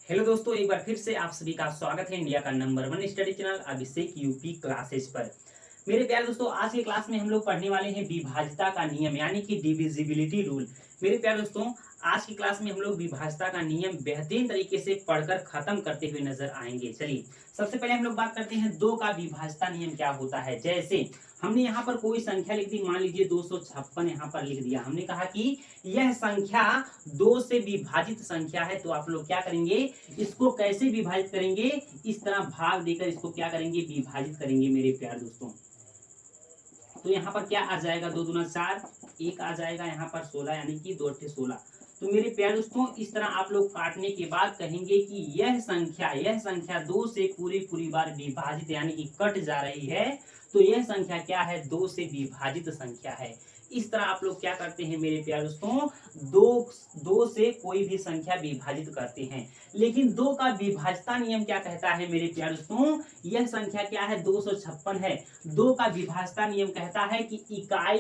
Hello दोस्तों, एक बार फिर से आप सभी का स्वागत है इंडिया का नंबर 1 स्टडी चैनल अभिषेक यूपी क्लासेस पर। मेरे प्यारे दोस्तों, आज की क्लास में हम लोग पढ़ने वाले हैं विभाज्यता का नियम यानी कि डिविजिबिलिटी रूल। मेरे प्यारे दोस्तों, आज की क्लास में हम लोग विभाज्यता का नियम बेहतरीन तरीके से पढ़कर खत्म करते हुए नजर आएंगे। चलिए, सबसे पहले हम लोग बात करते हैं दो का विभाज्यता नियम क्या होता है। जैसे हमने यहाँ पर कोई संख्या लिख दी, मान लीजिए 256 यहाँ पर लिख दिया। हमने कहा कि यह संख्या 2 से विभाजित संख्या है, तो आप लोग क्या करेंगे, इसको कैसे विभाजित करेंगे, इस तरह भाग देकर इसको क्या करेंगे, विभाजित करेंगे मेरे प्यारे दोस्तों। तो यहाँ पर क्या आ जाएगा, 2 दूना 4, 1 आ जाएगा यहाँ पर 16 यानी कि 2 अट्ठे 16। तो मेरे प्यारे दोस्तों, इस तरह आप लोग काटने के बाद कहेंगे कि यह संख्या 2 से पूरी बार विभाजित यानी कि कट जा रही है, तो यह संख्या क्या है, 2 से विभाजित संख्या है। इस तरह आप लोग क्या करते हैं मेरे प्यारे दोस्तों, दो से कोई भी संख्या विभाजित करते हैं। लेकिन दो का विभाज्यता नियम क्या कहता है मेरे प्यारे दोस्तों, यह संख्या क्या है, 256 है। दो का विभाज्यता नियम कहता है कि इकाई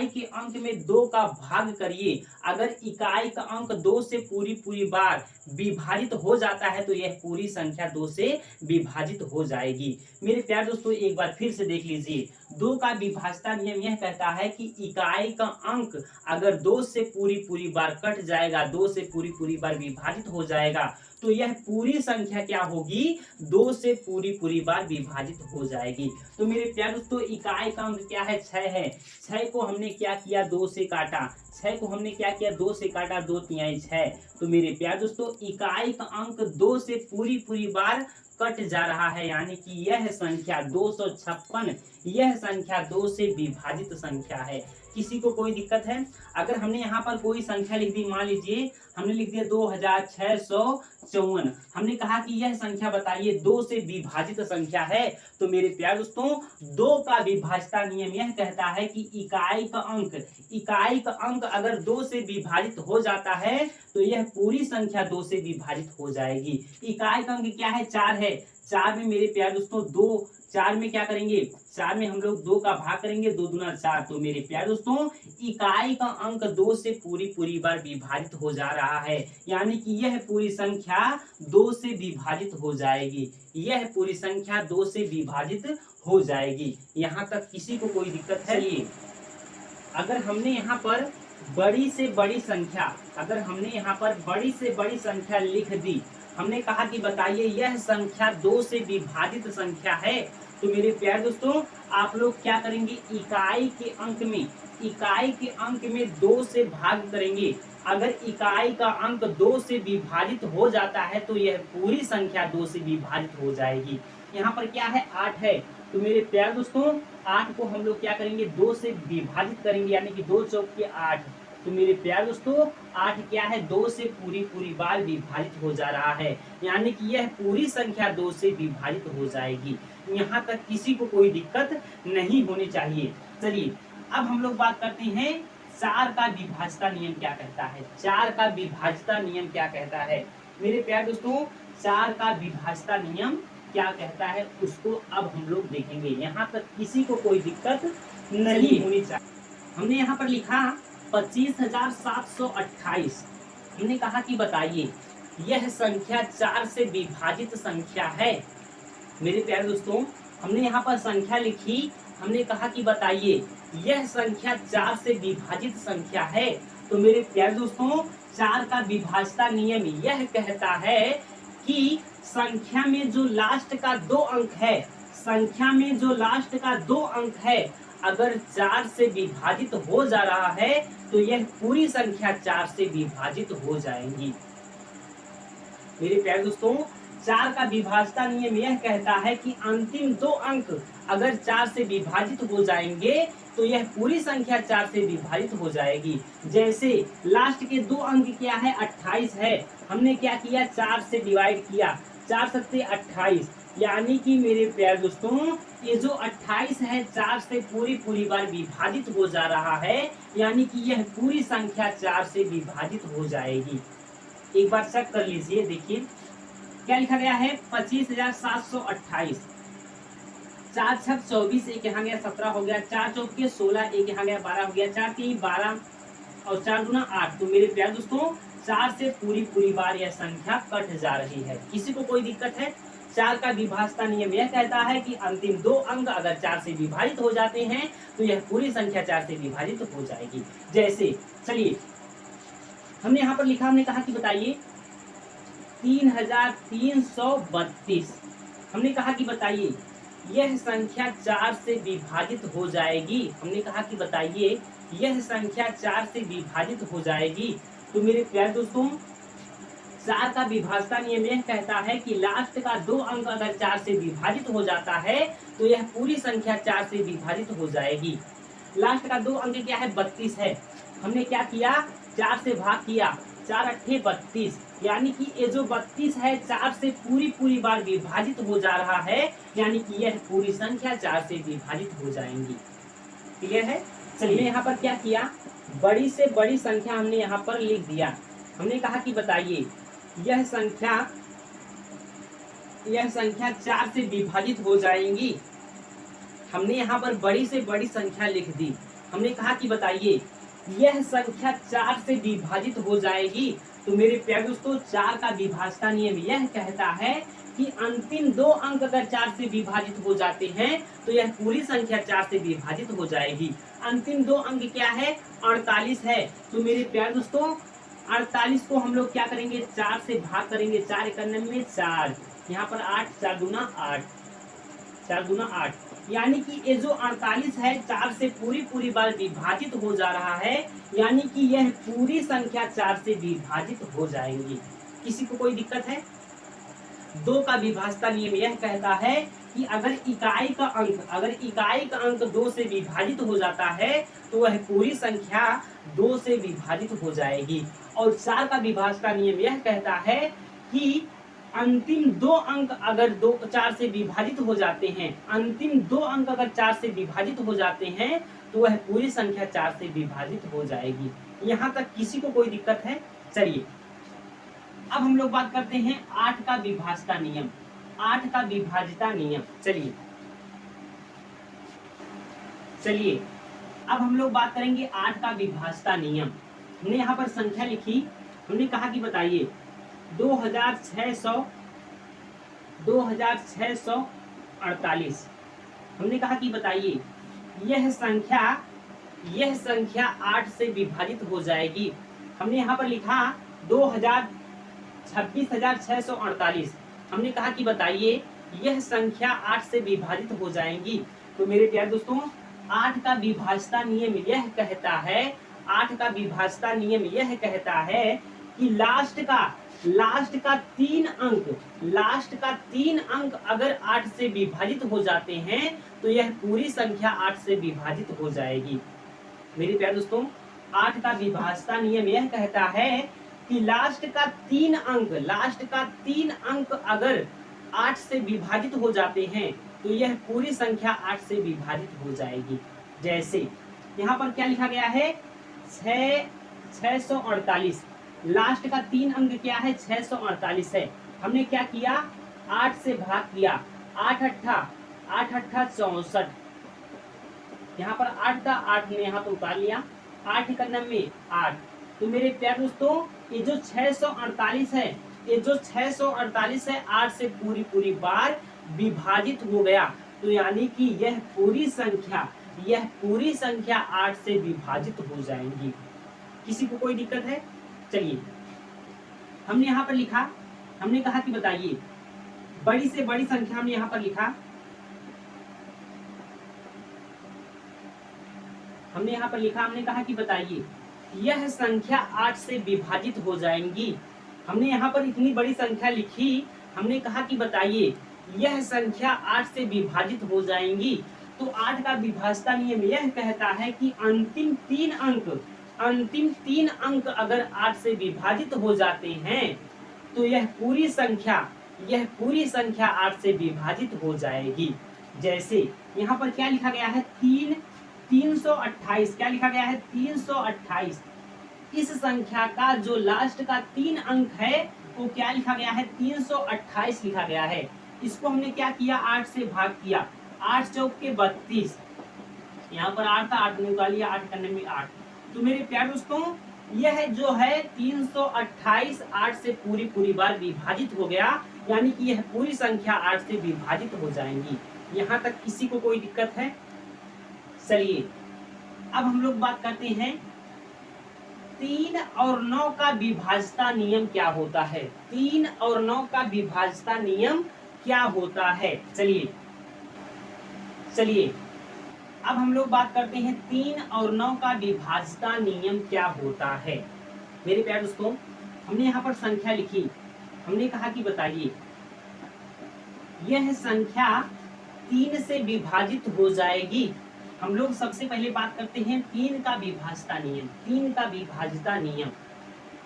के अंक में 2 का भाग करिए। अगर इकाई का अंक 2 से पूरी बार विभाजित हो जाता है तो यह पूरी संख्या 2 से विभाजित हो जाएगी। मेरे प्यारे दोस्तों, एक बार फिर से देख लीजिए, दो का विभाज्यता नियम यह कहता है कि इकाई का अंक अगर 2 से पूरी बार कट जाएगा, 2 से पूरी बार विभाजित हो जाएगा, तो यह पूरी संख्या क्या होगी, 2 से पूरी बार विभाजित हो जाएगी। तो मेरे प्यारे दोस्तों, इकाई का अंक क्या है, 6 है। 6 को हमने क्या किया, 2 से काटा। 6 को हमने क्या किया, 2 से काटा, 2 तिहाई 6। तो मेरे प्यारे दोस्तों, इकाई का अंक 2 से पूरी बार कट जा रहा है, यानी कि यह संख्या 256, यह संख्या 2 से विभाजित संख्या है। किसी को कोई दिक्कत है? अगर हमने यहाँ पर कोई संख्या लिख दी, मान लीजिए हमने लिख दिया 2654, हमने कहा कि यह संख्या बताइए 2 से विभाजित संख्या है। तो मेरे प्यारे दोस्तों, 2 का विभाज्यता नियम यह कहता है कि इकाई का अंक अगर 2 से विभाजित हो जाता है तो यह पूरी संख्या 2 से विभाजित हो जाएगी। इकाई का अंक क्या है, 4 है। 4 में मेरे प्यारे दोस्तों 2, 4 में क्या करेंगे, 4 में हम लोग 2 का भाग करेंगे, 2 दूना 4। तो मेरे प्यारे दोस्तों, इकाई का अंक 2 से पूरी बार विभाजित हो जा रहा है, यानी कि यह पूरी संख्या 2 से विभाजित हो जाएगी। यह पूरी संख्या 2 से विभाजित हो जाएगी। यहाँ तक किसी को कोई दिक्कत है? चलिए, अगर हमने यहाँ पर बड़ी से बड़ी संख्या लिख दी, हमने कहा कि बताइए यह संख्या 2 से विभाजित संख्या है, तो मेरे प्यारे दोस्तों, आप लोग क्या करेंगे, इकाई के अंक में 2 से भाग करेंगे। अगर इकाई का अंक 2 से विभाजित हो जाता है तो यह पूरी संख्या 2 से विभाजित हो जाएगी। यहाँ पर क्या है, 8 है। तो मेरे प्यारे दोस्तों, 8 को हम लोग क्या करेंगे, 2 से विभाजित करेंगे, यानी कि 2 चौक के 8। तो मेरे प्यारे दोस्तों, 8 क्या है, 2 से पूरी बार विभाजित हो जा रहा है, यानी कि यह पूरी संख्या 2 से विभाजित हो जाएगी। यहाँ तक किसी को कोई दिक्कत नहीं होनी चाहिए। चलिए, अब हम लोग बात करते हैं 4 का विभाज्यता नियम क्या कहता है। 4 का विभाज्यता नियम क्या कहता है मेरे प्यारे दोस्तों, 4 का विभाज्यता नियम क्या कहता है उसको अब हम लोग देखेंगे। यहाँ तक किसी को कोई दिक्कत नहीं होनी चाहिए। हमने यहाँ पर लिखा 25,728। हमने कहा कि बताइए यह संख्या 4 से विभाजित संख्या है। मेरे प्यारे दोस्तों, हमने यहाँ पर संख्या लिखी, हमने कहा कि बताइए यह संख्या 4 से विभाजित संख्या है। तो मेरे प्यारे दोस्तों, 4 का विभाज्यता नियम यह कहता है कि संख्या में जो लास्ट का 2 अंक है, अगर 4 से विभाजित हो जा रहा है तो यह पूरी संख्या 4 से विभाजित हो जाएगी। मेरे प्यारे दोस्तों, 4 का विभाज्यता नियम यह कहता है कि अंतिम 2 अंक अगर 4 से विभाजित हो जाएंगे तो यह पूरी संख्या 4 से विभाजित हो जाएगी। जैसे लास्ट के 2 अंक क्या है, 28 है। हमने क्या किया, 4 से डिवाइड किया, 4 सत्ते 28, यानी कि मेरे प्यारे दोस्तों, ये जो 28 है 4 से पूरी बार विभाजित हो जा रहा है, यानी कि यह पूरी संख्या 4 से विभाजित हो जाएगी। एक बार चेक कर लीजिए, देखिए क्या लिखा गया है, 25,728। 4 छक 24, एक यहाँ गया 17 हो गया, 4 चौक के 16, एक यहाँ गया 12 हो गया, 4 3 12 और 4 गुना 8। तो मेरे प्यारे दोस्तों, 4 से पूरी बार यह संख्या कट जा रही है। किसी को कोई दिक्कत है? 4 का विभाज्यता नियम यह कहता है कि अंतिम 2 अंक अगर 4 से विभाजित हो जाते हैं तो यह पूरी संख्या 4 से विभाजित हो जाएगी। जैसे चलिए हमने यहाँ पर लिखा, हमने कहा कि बताइए 3332। हमने कहा कि बताइए यह संख्या 4 से विभाजित हो जाएगी। हमने कहा कि बताइए यह संख्या 4 से विभाजित हो जाएगी। तो मेरे प्यारे दोस्तों 4 का विभाज्यता नियम यह कहता है कि लास्ट का 2 अंक अगर 4 से विभाजित हो जाता है तो यह पूरी संख्या 4 से विभाजित हो जाएगी। लास्ट का 2 अंक क्या है? 32 है। हमने क्या किया? 4 से भाग किया, 4 अट्ठे 32, यानी कि ये जो 32 है 4 से पूरी बार विभाजित हो जा रहा है, यानी कि यह पूरी संख्या 4 से विभाजित हो जाएंगी। क्लियर है? चलिए यहाँ पर क्या किया, बड़ी से बड़ी संख्या हमने यहाँ पर लिख दिया। हमने कहा कि बताइए यह संख्या 4 से विभाजित हो जाएंगी। हमने यहाँ पर बड़ी से बड़ी संख्या लिख दी। हमने कहा कि बताइए यह संख्या 4 से विभाजित हो जाएगी। तो मेरे प्यारे दोस्तों 4 का विभाज्यता नियम यह कहता है कि अंतिम 2 अंक अगर 4 से विभाजित हो जाते हैं तो यह पूरी संख्या 4 से विभाजित हो जाएगी। अंतिम 2 अंक क्या है? 48 है। तो मेरे प्यारे दोस्तों 48 को हम लोग क्या करेंगे? 4 से भाग करेंगे, 4 91 में 4, यहाँ पर 8, 4 दूना 8, 4 दूना 8, यानी कि ये जो 48 है 4 से पूरी बार विभाजित हो जा रहा है, यानी कि यह पूरी संख्या 4 से विभाजित हो जाएंगी। किसी को कोई दिक्कत है? 2 का विभाज्यता नियम यह कहता है कि अगर इकाई का अंक 2 से विभाजित हो जाता है तो वह पूरी संख्या 2 से विभाजित हो जाएगी। और 4 का विभाज्यता नियम यह कहता है कि अंतिम 2 अंक अगर 4 से विभाजित हो जाते हैं, अंतिम 2 अंक अगर 4 से विभाजित हो जाते हैं तो वह पूरी संख्या 4 से विभाजित हो जाएगी। यहाँ तक किसी को कोई दिक्कत है? चलिए अब हम लोग बात करते हैं 8 का विभाज्यता नियम। 8 का विभाज्यता नियम, चलिए अब हम लोग बात करेंगे 8 का विभाज्यता नियम। हमने यहाँ पर संख्या लिखी, हमने कहा कि बताइए 2648। हमने कहा कि बताइए यह संख्या 8 से विभाजित हो जाएगी। हमने यहाँ पर लिखा 26,648। हमने कहा कि बताइए यह संख्या 8 से विभाजित हो जाएंगी। तो मेरे प्यारे दोस्तों 8 का विभाज्यता नियम यह कहता है, 8 का विभाज्यता नियम यह कहता है कि लास्ट का 3 अंक अगर 8 से विभाजित हो जाते हैं तो यह पूरी संख्या 8 से विभाजित हो जाएगी। मेरे प्यारे दोस्तों 8 का विभाज्यता नियम यह कहता है कि लास्ट का 3 अंक अगर 8 से विभाजित हो जाते हैं तो यह पूरी संख्या 8 से विभाजित हो जाएगी। जैसे यहाँ पर क्या लिखा गया है? 648। लास्ट का 3 अंक क्या है? 648 है। हमने क्या किया? 8 से भाग किया, 8 अट्ठा 64। यहाँ पर 8 का 8 ने यहाँ पर उतार लिया, 8 91 में 8। तो मेरे प्यारे दोस्तों ये जो 648 है, 8 से पूरी बार विभाजित हो गया। तो यानी कि यह पूरी संख्या 8 से विभाजित हो जाएंगी। किसी को कोई दिक्कत है? चलिए हमने यहाँ पर लिखा, हमने कहा कि बताइए बड़ी से बड़ी संख्या हमने यहाँ पर लिखा, हमने कहा कि बताइए यह संख्या 8 से विभाजित हो जाएंगी। हमने यहाँ पर इतनी बड़ी संख्या लिखी, हमने कहा कि बताइए यह संख्या 8 से विभाजित हो जाएंगी। तो 8 का विभाज्यता नियम यह कहता है कि अंतिम 3 अंक अगर 8 से विभाजित हो जाते हैं तो यह पूरी संख्या 8 से विभाजित हो जाएगी। जैसे यहाँ पर क्या लिखा गया है? 328। क्या लिखा गया है? 328। इस संख्या का जो लास्ट का 3 अंक है वो क्या लिखा गया है? 328 लिखा गया है। इसको हमने क्या किया? 8 से भाग किया, 8 चौक के 32। यहाँ पर 8 था, 8 ने उतार लिया, 8 करने में 8। तो मेरे प्यारे दोस्तों यह जो है 328 8 से पूरी बार विभाजित हो गया, यानी कि यह पूरी संख्या 8 से विभाजित हो जाएंगी। यहाँ तक किसी को कोई दिक्कत है? चलिए अब हम लोग बात करते हैं 3 और 9 का विभाज्यता नियम क्या होता है। 3 और 9 का विभाज्यता नियम क्या होता है? चलिए अब हम लोग बात करते हैं 3 और 9 का विभाज्यता नियम क्या होता है। मेरे प्यारे दोस्तों, हमने यहाँ पर संख्या लिखी, हमने कहा कि बताइए यह संख्या 3 से विभाजित हो जाएगी। हम लोग सबसे पहले बात करते हैं 3 का विभाज्यता नियम। 3 का विभाज्यता नियम,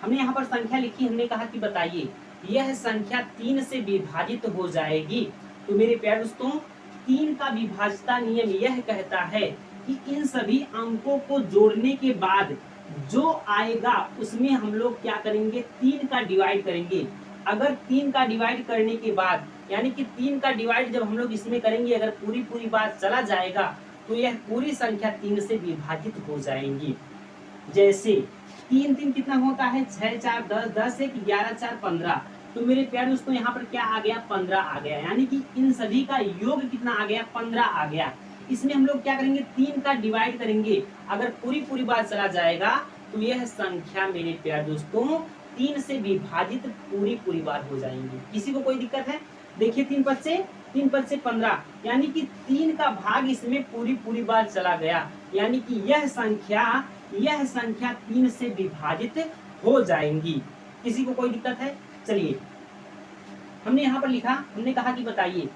हमने यहाँ पर संख्या लिखी, हमने कहा कि बताइए यह संख्या 3 से विभाजित हो जाएगी। तो मेरे प्यारे दोस्तों, 3 का विभाज्यता नियम यह कहता है कि इन सभी अंकों को जोड़ने के बाद जो आएगा उसमें हम लोग क्या करेंगे, 3 का डिवाइड करेंगे। अगर 3 का डिवाइड करने के बाद, यानी कि 3 का डिवाइड जब हम लोग इसमें करेंगे, अगर पूरी बात चला जाएगा तो यह पूरी संख्या 3 से विभाजित हो जाएंगी। जैसे 3 3 कितना होता है, 6 4 10 10 1 11 4 15। तो मेरे प्यारे दोस्तों यहाँ पर क्या आ गया, 15 आ गया, यानी कि इन सभी का योग कितना आ गया, 15 आ गया। इसमें हम लोग क्या करेंगे, 3 का डिवाइड करेंगे, अगर पूरी बात चला जाएगा तो यह संख्या मेरे प्यारे दोस्तों 3 से विभाजित पूरी बार हो जाएंगी। किसी को कोई दिक्कत है? देखिए 3 5 से 15, यानी कि 3 का भाग इसमें पूरी बार चला गया, यानी कि यह संख्या 3 से विभाजित हो जाएंगी। किसी को कोई दिक्कत है? चलिए हमने यहाँ पर लिखा, हमने कहा कि बताइए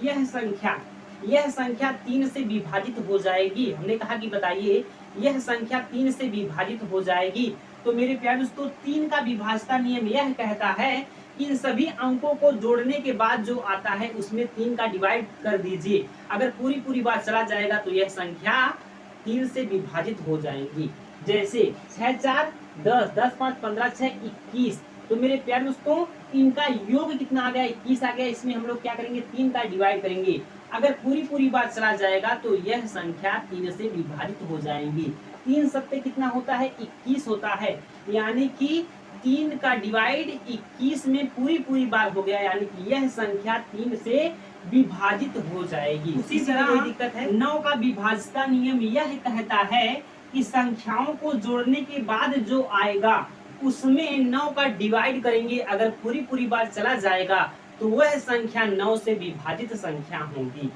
यह संख्या 3 से विभाजित हो जाएगी। हमने कहा कि बताइए यह संख्या 3 से विभाजित हो जाएगी। तो मेरे प्यारे दोस्तों, 3 का विभाज्यता नियम यह कहता है कि इन सभी अंकों को जोड़ने के बाद जो आता है उसमें 3 का डिवाइड कर दीजिए। अगर पूरी बात चला जाएगा तो यह संख्या 3 से विभाजित हो जाएंगी। जैसे 6 4 10 10 5 15 6 21। तो मेरे प्यारे दोस्तों, इनका योग कितना आ गया, 21 आ गया। इसमें हम लोग क्या करेंगे, 3 का डिवाइड करेंगे। अगर पूरी बात चला जाएगा तो यह संख्या 3 से विभाजित हो जाएंगी। 3 सत्ते कितना होता है, 21 होता है, यानी कि 3 का डिवाइड 21 में पूरी बार हो गया, यानी कि यह संख्या 3 से विभाजित हो जाएगी। उसी तरह कोई दिक्कत है? 9 का विभाज्यता नियम यह कहता है कि संख्याओं को जोड़ने के बाद जो आएगा उसमें 9 का डिवाइड करेंगे। अगर पूरी बार चला जाएगा तो वह संख्या 9 से विभाजित संख्या होगी।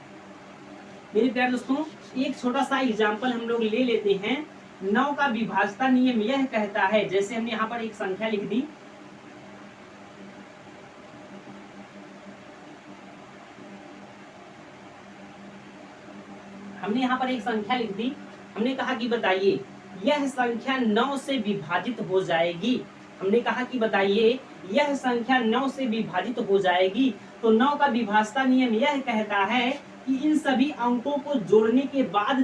मेरे प्यारे दोस्तों, एक छोटा सा एग्जाम्पल हम लोग ले लेते हैं। 9 का विभाज्यता नियम यह कहता है, जैसे हमने यहाँ पर एक संख्या लिख दी, हमने कहा कि बताइए यह संख्या 9 से विभाजित हो जाएगी। हमने कहा कि बताइए यह संख्या 9 से विभाजित हो जाएगी। तो 9 का विभाज्यता नियम यह कहता है कि इन सभी अंकों को जोड़ने के बाद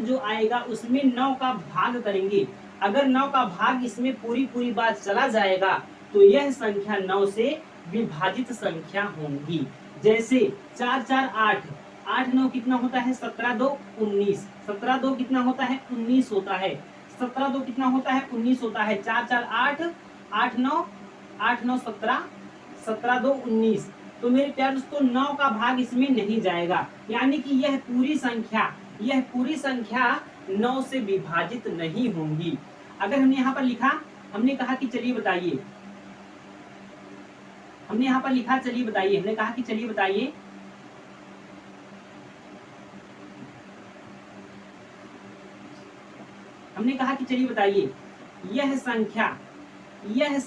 जो आएगा उसमें 9 का भाग करेंगे। अगर 9 का भाग इसमें पूरी बात चला जाएगा तो यह संख्या 9 से विभाजित संख्या होंगी। जैसे 4 4 8 8 9 कितना होता है, 17 2 19। 17 2 कितना होता है, 19 होता है। 17 2 कितना होता है, 19 होता है। 4 4 8 8 9 17 17 2 19। तो मेरे प्यारे दोस्तों, 9 का भाग इसमें नहीं जाएगा, यानी कि यह पूरी संख्या 9 से विभाजित नहीं होंगी। अगर हमने यहाँ पर लिखा, हमने कहा कि चलिए बताइए, हमने कहा कि चलिए बताइए यह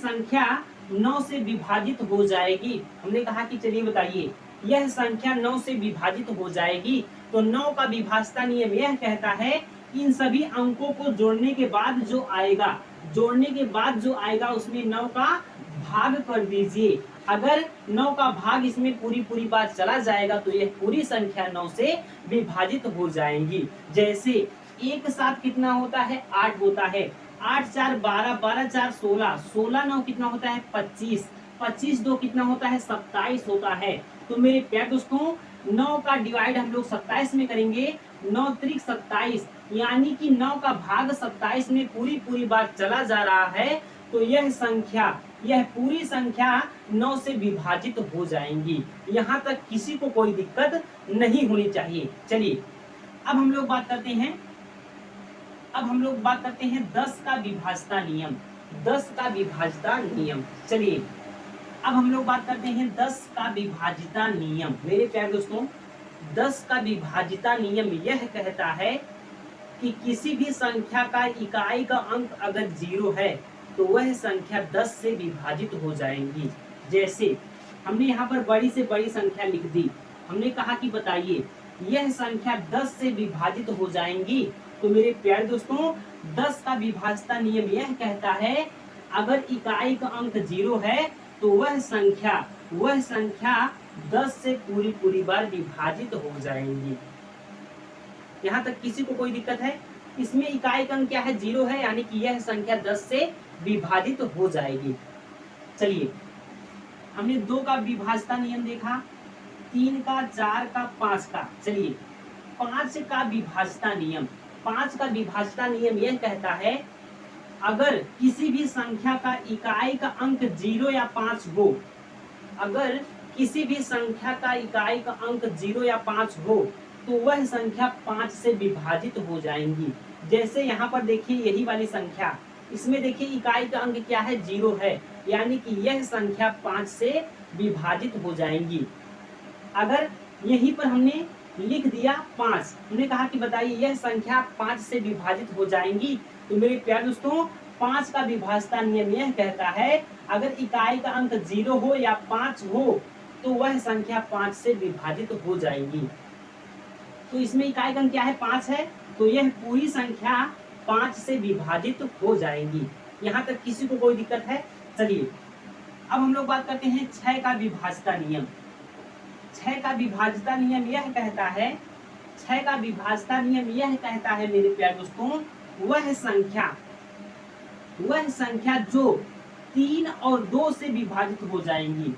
संख्या 9 से विभाजित हो जाएगी। हमने कहा कि चलिए बताइए यह संख्या 9 से विभाजित हो जाएगी। तो 9 का विभाज्यता नियम यह कहता है इन सभी अंकों को जोड़ने के बाद जो आएगा उसमें 9 का भाग कर दीजिए। अगर 9 का भाग इसमें पूरी बात चला जाएगा तो यह पूरी संख्या 9 से विभाजित हो जाएंगी। जैसे एक साथ कितना होता है, 8 होता है। 8 4 12 12 4 16 16 9 कितना होता है, 25 25 2 कितना होता है, 27 होता है। तो मेरे प्यारे दोस्तों, 9 का डिवाइड हम लोग 27 में करेंगे, 9 त्रिक 27, यानी कि 9 का भाग 27 में पूरी बार चला जा रहा है, तो यह संख्या, यह पूरी संख्या 9 से विभाजित हो जाएंगी। यहाँ तक किसी को कोई दिक्कत नहीं होनी चाहिए। चलिए अब हम लोग बात करते हैं, 10 का विभाज्यता नियम। 10 का विभाज्यता नियम, चलिए अब हम लोग बात करते हैं 10 का विभाज्यता नियम। मेरे प्यारे दोस्तों, 10 का विभाज्यता नियम यह कहता है कि किसी भी संख्या का इकाई का अंक अगर 0 है तो वह संख्या 10 से विभाजित हो जाएंगी। जैसे हमने यहाँ पर बड़ी से बड़ी संख्या लिख दी, हमने कहा कि बताइए यह संख्या 10 से विभाजित हो जाएंगी। तो मेरे प्यारे दोस्तों, 10 का विभाज्यता नियम यह कहता है अगर इकाई का अंक 0 है तो वह संख्या 10 से पूरी बार विभाजित हो जाएंगी। यहाँ तक किसी को कोई दिक्कत है? इसमें इकाई का अंक क्या है? 0 है, यानी कि यह संख्या 10 से विभाजित हो जाएगी। चलिए हमने 2 का विभाज्यता नियम देखा, 3 का, 4 का, 5 का। चलिए 5 का विभाज्यता नियम। 5 का विभाज्यता नियम यह कहता है अगर किसी भी संख्या का इकाई का अंक 0 या 5 हो, अगर किसी भी संख्या का इकाई का अंक 0 या 5 हो तो वह संख्या 5 से विभाजित हो जाएंगी। जैसे यहाँ पर देखिए यही वाली संख्या, इसमें देखिए इकाई का अंक क्या है? 0 है, यानी कि यह संख्या 5 से विभाजित हो जाएंगी। अगर यहीं पर हमने लिख दिया 5, हमने कहा कि बताइए यह संख्या 5 से विभाजित हो जाएंगी। तो मेरे प्यारे दोस्तों, 5 का विभाज्यता नियम यह कहता है अगर इकाई का अंक 0 हो या 5 हो तो वह संख्या 5 से विभाजित हो जाएगी। तो इसमें इकाई का अंक क्या है? 5 है, तो यह पूरी संख्या 5 से विभाजित हो जाएंगी। यहाँ तक किसी को कोई दिक्कत है? चलिए अब हम लोग बात करते हैं 6 का विभाज्यता नियम। 6 का विभाज्यता नियम यह कहता है, 6 का विभाज्यता नियम यह कहता है मेरे प्यारे दोस्तों, वह संख्या जो 3 और 2 से विभाजित हो जाएंगी,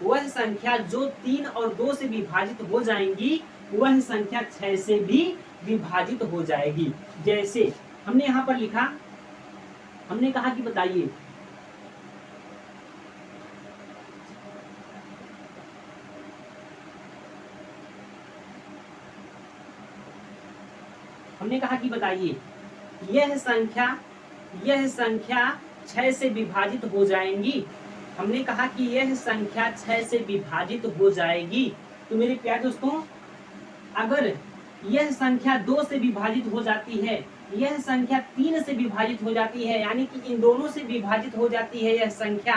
वह संख्या जो 3 और 2 से विभाजित हो जाएंगी, वह संख्या 6 से भी विभाजित हो जाएगी। जैसे हमने यहाँ पर लिखा, हमने कहा कि बताइए यह संख्या 6 से विभाजित हो जाएंगी। हमने कहा कि यह संख्या 6 से विभाजित हो जाएगी। तो मेरे प्यारे दोस्तों, अगर यह संख्या 2 से विभाजित हो जाती है, यह संख्या 3 से विभाजित हो जाती है, यानी कि इन दोनों से विभाजित हो जाती है यह संख्या,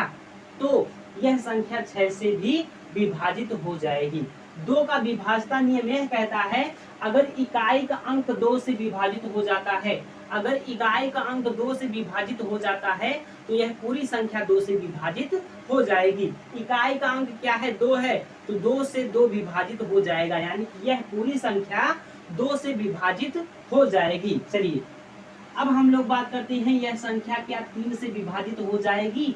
तो यह संख्या 6 से भी विभाजित हो जाएगी। 2 का विभाज्यता नियम यह कहता है अगर इकाई का अंक 2 से विभाजित हो जाता है, अगर इकाई का अंक 2 से विभाजित हो जाता है तो यह पूरी संख्या 2 से विभाजित हो जाएगी। इकाई का अंक क्या है? 2 है, तो 2 से 2 विभाजित हो जाएगा, यानी कि यह पूरी संख्या 2 से विभाजित हो जाएगी। चलिए अब हम लोग बात करते हैं यह संख्या क्या 3 से विभाजित हो जाएगी।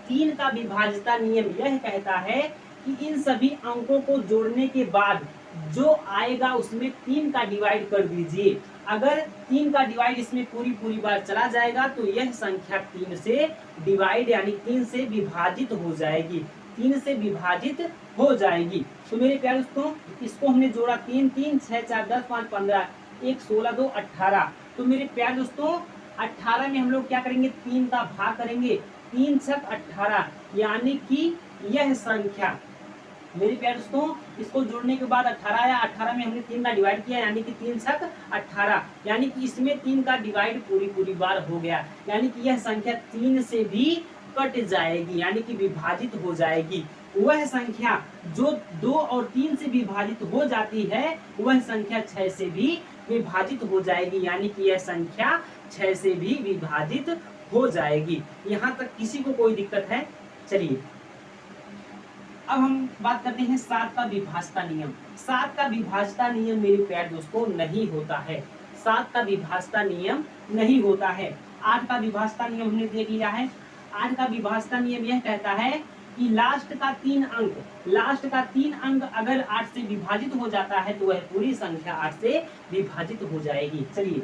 3 का विभाज्यता नियम यह कहता है कि इन सभी अंकों को जोड़ने के बाद जो आएगा उसमें 3 का डिवाइड कर दीजिए। अगर 3 का डिवाइड इसमें पूरी बार चला जाएगा तो यह संख्या 3 से डिवाइड यानी 3 से विभाजित हो जाएगी, 3 से विभाजित हो जाएगी। तो मेरे प्यारे दोस्तों, इसको हमने जोड़ा 3 3 6 4 10 5 15 1 16 2 18। तो मेरे प्यारे दोस्तों 18 में हम लोग क्या करेंगे? 3 का भाग करेंगे, 3 छक 18, यानी कि यह संख्या, मेरे प्यारे दोस्तों इसको जोड़ने के बाद 18 आया, 18 में हमने 3 का डिवाइड किया, यानी कि 3 छक 18, यानी कि इसमें 3 का डिवाइड पूरी बार हो गया, यानी कि यह संख्या 3 से भी कट जाएगी, यानी कि विभाजित हो जाएगी। वह संख्या जो 2 और 3 से विभाजित हो जाती है वह संख्या 6 से भी विभाजित हो जाएगी, यानी कि यह संख्या 6 से भी विभाजित हो जाएगी। यहाँ तक किसी को कोई दिक्कत है? चलिए अब हम बात करते हैं 7 का विभाज्यता नियम। 7 का विभाज्यता नियम मेरे प्यारे दोस्तों नहीं होता है, 7 का विभाज्यता नियम नहीं होता है। 8 का विभाज्यता नियम हमने देख लिया है। 8 का विभाज्यता नियम यह कहता है कि लास्ट का 3 अंक अगर 8 से विभाजित हो जाता है तो वह पूरी संख्या 8 से विभाजित हो जाएगी। चलिए,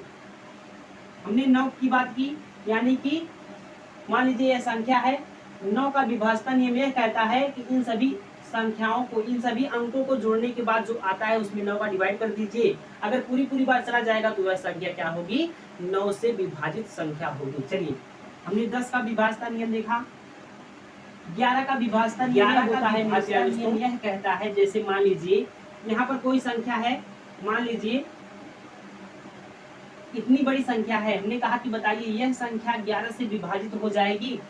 हमने 9 की बात की, यानी कि मान लीजिए यह संख्या है, 9 का विभाजता नियम यह कहता है कि इन सभी संख्याओं को, इन सभी अंकों को जोड़ने के बाद जो आता है उसमें 9 का डिवाइड कर दीजिए। अगर पूरी बार चला जाएगा तो वह संख्या क्या होगी, 9 से विभाजित संख्या होगी। चलिए, हमने 10 का विभाजता नियम देखा। 11 का विभाजता नियम यह कहता है, जैसे मान लीजिए यहाँ पर कोई संख्या है, मान लीजिए इतनी बड़ी संख्या है, हमने कहा कि बताइए यह संख्या 11 से विभाजित हो जाएगी।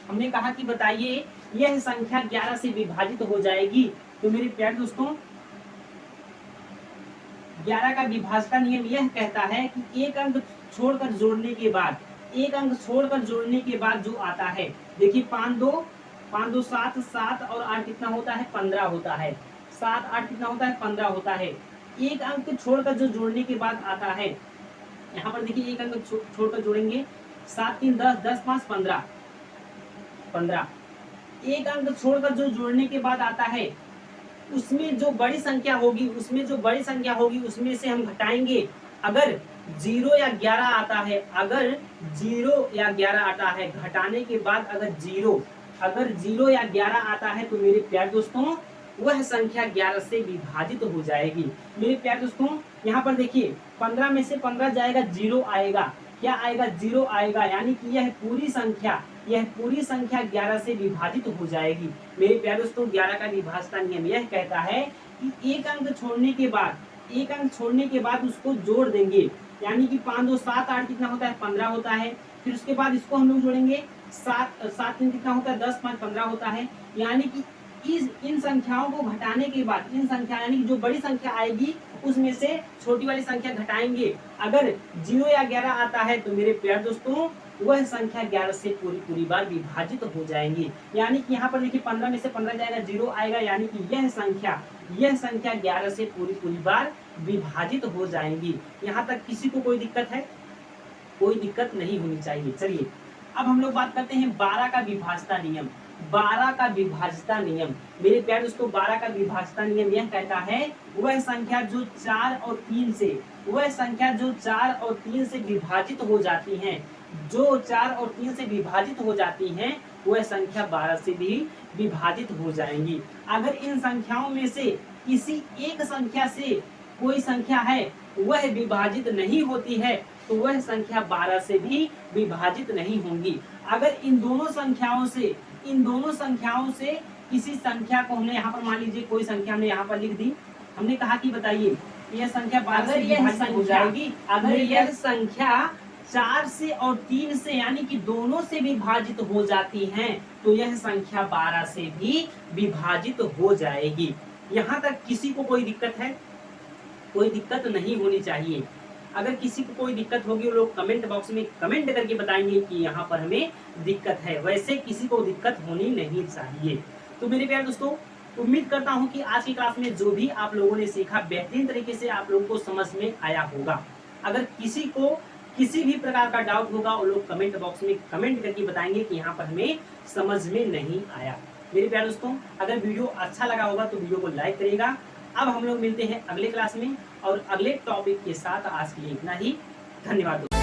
हमने कहा कि बताइए यह संख्या 11 से विभाजित हो जाएगी। तो मेरे प्यारे दोस्तों, 11 का विभाजता नियम यह कहता है कि एक अंक छोड़कर जोड़ने के बाद, जो आता है, देखिए 5 2 7, 7 और 8 कितना होता है, 15 होता है। 7 8 कितना होता है, 15 होता है। एक अंक छोड़कर जो जोड़ने के बाद आता है, यहाँ पर देखिए एक अंक छोड़कर जोड़ेंगे, 7 3 10, 10 5 15। एक अंक छोड़कर जो जोड़ने के बाद आता है, उसमें जो बड़ी संख्या होगी, उसमें से हम घटाएंगे। अगर 0 या 11 आता है, घटाने के बाद अगर 0 या 11 आता है तो मेरे प्यारे दोस्तों वह संख्या 11 से विभाजित हो जाएगी। मेरे प्यारे दोस्तों, यहाँ पर देखिए 15 में से 15 जाएगा, 0 आएगा। क्या आएगा, 0 आएगा, यानी कि यह पूरी संख्या 11 से विभाजित हो जाएगी। मेरे प्यारे दोस्तों, 11 का विभाजता नियम यह कहता है कि एक अंक छोड़ने के बाद उसको जोड़ देंगे, यानी कि 5 2 7 8 कितना होता है, 15 होता है। फिर उसके बाद इसको हम लोग जोड़ेंगे, 7 7 3 कितना होता है, 10 5 15 होता है। यानी कि इन संख्याओं को घटाने के बाद, इन संख्या यानी कि जो बड़ी संख्या आएगी उसमें से छोटी वाली संख्या घटाएंगे। अगर 0 या 11 आता है तो मेरे प्यारे दोस्तों वह संख्या 11 से पूरी बार विभाजित हो जाएंगी। यानी कि यहाँ पर देखिए 15 में से 15 जाएगा, 0 आएगा, यानी कि यह संख्या 11 से पूरी बार विभाजित हो जाएंगी। यहाँ तक किसी को कोई दिक्कत है? कोई दिक्कत नहीं होनी चाहिए। चलिए, अब हम लोग बात करते हैं 12 का विभाजता नियम। 12 का विभाजता नियम, मेरे प्यारे दोस्तों, 12 का विभाजता नियम यह कहता है वह संख्या जो 4 और 3 से विभाजित हो जाती हैं, वह संख्या 12 से भी विभाजित हो जाएंगी। अगर इन संख्याओं में से किसी एक संख्या से कोई संख्या है वह विभाजित नहीं होती है तो वह संख्या 12 से भी विभाजित नहीं होंगी। अगर इन दोनों संख्याओं से किसी संख्या को हमने यहाँ पर, मान लीजिए कोई संख्या हमने यहाँ पर लिख दी, हमने कहा कि बताइए यह संख्या 12 से विभाजित हो जाएगी। अगर यह संख्या 4 से और 3 से यानी कि दोनों से विभाजित हो जाती हैं तो यह संख्या 12 से भी विभाजित हो जाएगी। यहाँ तक किसी को कोई दिक्कत है? कोई दिक्कत नहीं होनी चाहिए। अगर किसी को कोई दिक्कत होगी वो लोग कमेंट बॉक्स में कमेंट करके बताएंगे कि यहाँ पर हमें दिक्कत है। वैसे किसी को दिक्कत होनी नहीं चाहिए। तो मेरे प्यारे दोस्तों, उम्मीद करता हूँ कि आज की क्लास में जो भी आप लोगों ने सीखा बेहतरीन तरीके से आप लोगों को समझ में आया होगा। अगर किसी को किसी भी प्रकार का डाउट होगा वो लोग कमेंट बॉक्स में कमेंट करके बताएंगे कि यहाँ पर हमें समझ में नहीं आया। मेरे प्यारे दोस्तों, अगर वीडियो अच्छा लगा होगा तो वीडियो को लाइक करिएगा। अब हम लोग मिलते हैं अगले क्लास में और अगले टॉपिक के साथ। आज के लिए इतना ही, धन्यवाद।